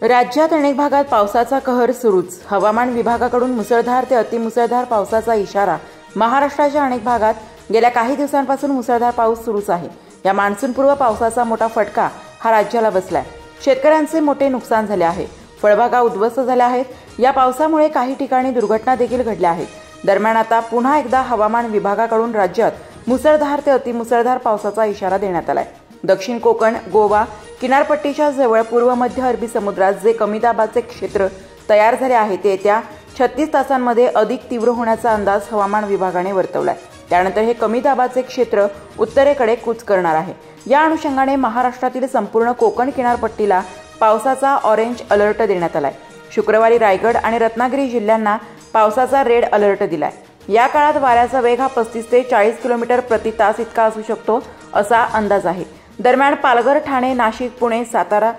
राज्यात अनेक भागात पावसाचा कहर सुरूच। हवामान विभागाकडून मुसळधार ते अतिमुसळधार पावसाचा इशारा। महाराष्ट्राच्या अनेक भागात गेल्या काही दिवसांपासून मुसळधार पाऊस सुरूच आहे। या मान्सूनपूर्व पावसाचा मोठा फटका हा राज्याला बसलाय। शेतकऱ्यांचे मोठे नुकसान झाले आहे। फळबागा उद्ध्वस्त झाल्या आहेत। या पावसामुळे काही ठिकाणी दुर्घटना देखील घडल्या आहेत। दरम्यान आता पुन्हा एकदा हवामान विभागाकडून राज्यात मुसळधार ते अतिमुसळधार पावसाचा इशारा देण्यात आलाय। दक्षिण कोकण, गोवा किनारपट्टीच्या जवळ पूर्व मध्य अरबी समुद्रात जे कमी दाबाचे क्षेत्र तयार झाले आहे ते येत्या 36 तासांमध्ये अधिक तीव्र होण्याचा अंदाज हवामान विभागाने वर्तवलाय। त्यानंतर हे कमी दाबाचे क्षेत्र उत्तरेकडे कूच करणार आहे। या अनुषंगाने महाराष्ट्रातील संपूर्ण कोकण किनारपट्टीला पावसाचा ऑरेंज अलर्ट देण्यात आलाय। शुक्रवारी रायगड आणि रत्नागिरी जिल्ह्यांना पावसाचा रेड अलर्ट दिलाय। या काळात वाऱ्याचा वेग हा 35 ते 40 किलोमीटर प्रति तास इतका असू शकतो असा अंदाज आहे। दरम्यान पालघर, ठाणे, नाशिक, पुणे, सातारा,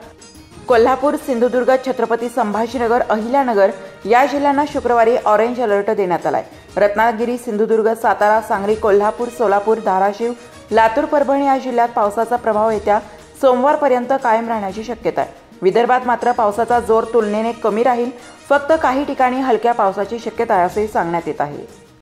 कोल्हापूर, सिंधुदुर्ग, छत्रपती संभाजीनगर, अहिल्यानगर या जिल्ह्यांना शुक्रवारी ऑरेंज अलर्ट देण्यात आलाय। रत्नागिरी, सिंधुदुर्ग, सातारा, सांगली, कोल्हापूर, सोलापूर, धाराशिव, लातूर, परभणी या जिल्ह्यात पावसाचा प्रभाव येत्या सोमवारपर्यंत कायम राहण्याची शक्यता आहे। विदर्भात मात्र पावसाचा जोर तुलनेने कमी राहील। फक्त काही ठिकाणी हलक्या पावसाची शक्यता आहे असे सांगण्यात येत आहे।